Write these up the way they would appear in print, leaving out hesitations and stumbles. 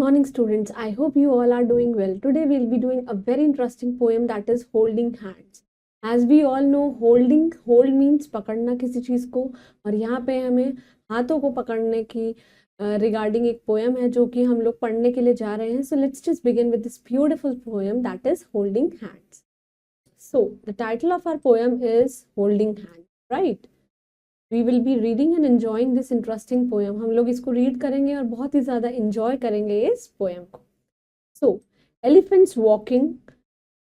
morning, students. I hope you all are doing well. Today we'll be doing a very interesting poem, that is Holding Hands. As we all know, hold means पकड़ना किसी चीज को, और यहाँ पे हमें हाथों को पकड़ने की रिगार्डिंग एक पोएम है जो कि हम लोग पढ़ने के लिए जा रहे हैं. So let's just begin with this beautiful poem, that is Holding Hands. So the title of our poem is Holding Hands, right? We will be reading and enjoying this interesting poem. हम लोग इसको read करेंगे और बहुत ही ज़्यादा enjoy करेंगे इस poem को. So, elephants walking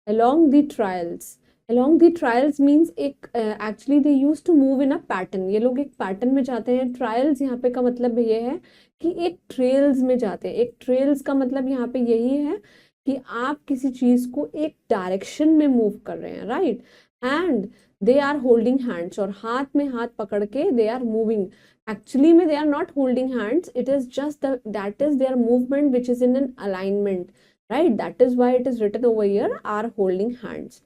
along the trails. Along the trails means एक actually they used to move in a pattern. ये लोग एक pattern में जाते हैं. Trails यहाँ पे का मतलब ये है कि एक trails में जाते हैं. एक trails का मतलब यहाँ पे यही है कि आप किसी चीज़ को एक direction में move कर रहे हैं, right? And they are holding hands, और हाथ में हाथ पकड़ के they are moving. Actually में they are not holding hands, it is just that is their movement which is in an alignment, right? That is why it is written over here, are holding hands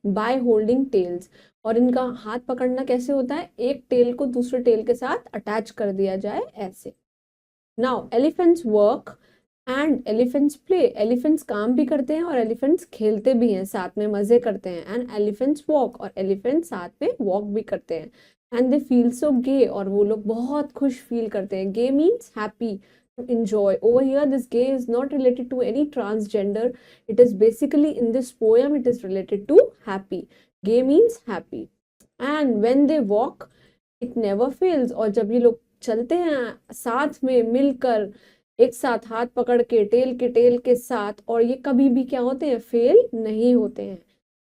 by holding tails. और इनका हाथ पकड़ना कैसे होता है? एक tell को दूसरे टेल के साथ अटैच कर दिया जाए ऐसे. Now elephants work and elephants play. Elephants काम भी करते हैं और एलिफेंट्स खेलते भी हैं, साथ में मजे करते हैं. एंड एलिफेंट्स वॉक, और एलिफेंट्स साथ में वॉक भी करते हैं. एंड दे फील सो गे, और वो लोग बहुत खुश फील करते हैं. Gay means happy, to enjoy. Over here this gay is not related to any transgender. It is basically in this poem it is related to happy. Gay means happy. And when they walk it never fails. और जब ये लोग चलते हैं साथ में मिलकर, एक साथ हाथ पकड़ के टेल के साथ, और ये कभी भी क्या होते हैं? फेल नहीं होते हैं.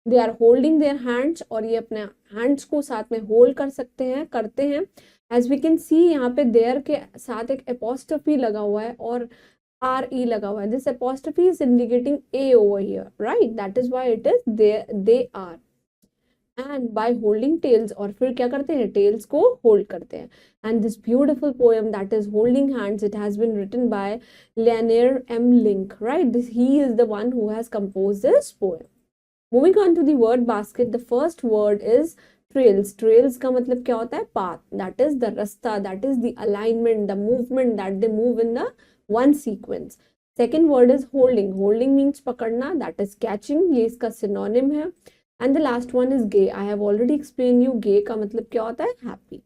They are holding their hands, और ये अपने हैंड्स को साथ में होल्ड कर सकते हैं, करते हैं. एज वी कैन सी यहाँ पे देयर के साथ एक एपोस्ट्रोफी लगा हुआ है और RE लगा हुआ है. This apostrophe is indicating A over here, right? That is why it is they are. And by holding tails, और फिर क्या करते हैं? टेल्स को होल्ड करते हैं. And this beautiful poem, that is Holding Hands, it has been written by Leonard M. Link, right? He is the one who has composed this poem. Moving on to the word basket, the first word is trails. Trails का मतलब क्या होता है? Path. That is the rasta, that is the alignment, the movement that they move in the one sequence. Second word is holding. Holding means पकड़ना, that is catching. ये इसका synonym है. And the last one is gay. I have already explained you gay का मतलब क्या होता है? Happy.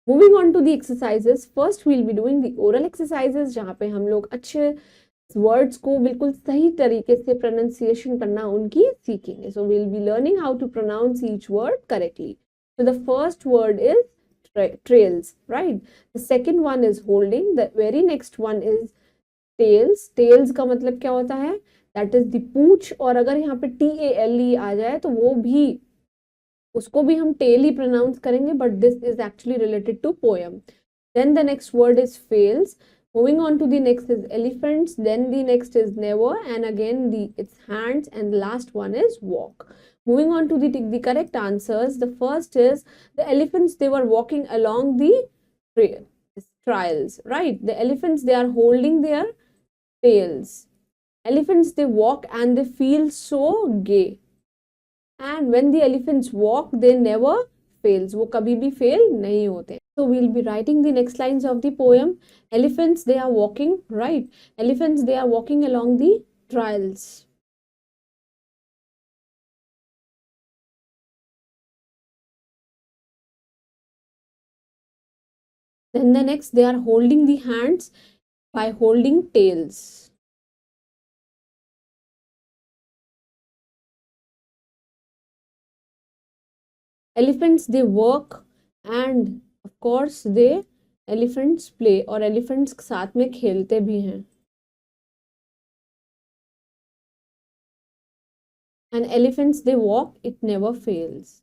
Moving on to the exercises. First we'll be doing the oral exercises, जहाँ पे हम लोग अच्छे words को बिल्कुल सही तरीके से pronunciation करना उनकी सीखेंगे. So we'll be learning how to pronounce each word correctly. So the first word is trails, right? The second one is holding. The very next one is tails. Tails का मतलब क्या होता है? That is the पूंछ, और अगर यहाँ पे TALE आ जाए तो वो भी, उसको भी हम tail ही pronounce करेंगे, but this is actually related to poem. Then the next word is fails. Moving on to the next is elephants, then the next is never, and again its hands, and the last one is walk. Moving on to the correct answers. The first is the elephants, they were walking along the trails, right? The elephants, they are holding their tails. Elephants, they walk and they feel so gay. And when the elephants walk, they never fails. वो कभी भी fail नहीं होते. So we'll be writing the next lines of the poem. Elephants, they are walking, right? Elephants, they are walking along the trails. Then the next, they are holding the hands by holding tails. Elephants, they work, and of course they elephants play, और elephants साथ में खेलते भी हैं. And elephants, they walk, it never fails.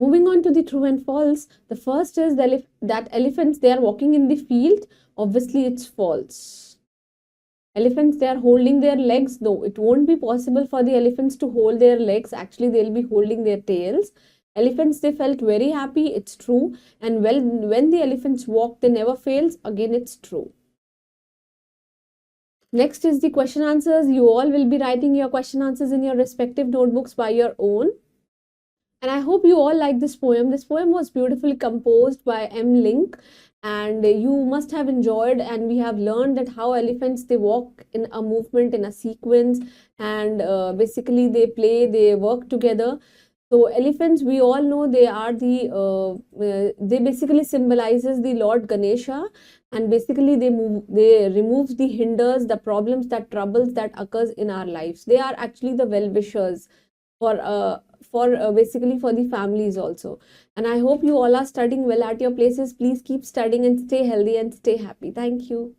Moving on to the true and false. The first is that elephants, they are walking in the field. Obviously it's false. Elephants, they are holding their legs. No, it won't be possible for the elephants to hold their legs. Actually, they'll be holding their tails. Elephants, they felt very happy. It's true. And when the elephants walk, they never fails. Again, it's true. Next is the question answers. You all will be writing your question answers in your respective notebooks by your own. And I hope you all like this poem. This poem was beautifully composed by M. Link, and you must have enjoyed. And we have learned that how elephants, they walk in a movement, in a sequence, and basically they play, they work together. So elephants, we all know they are they basically symbolizes the Lord Ganesha, and basically they remove the hinders, the problems, that troubles that occurs in our lives. They are actually the well wishers for basically for the families also. And I hope you all are studying well at your places. Please keep studying and stay healthy and stay happy. Thank you.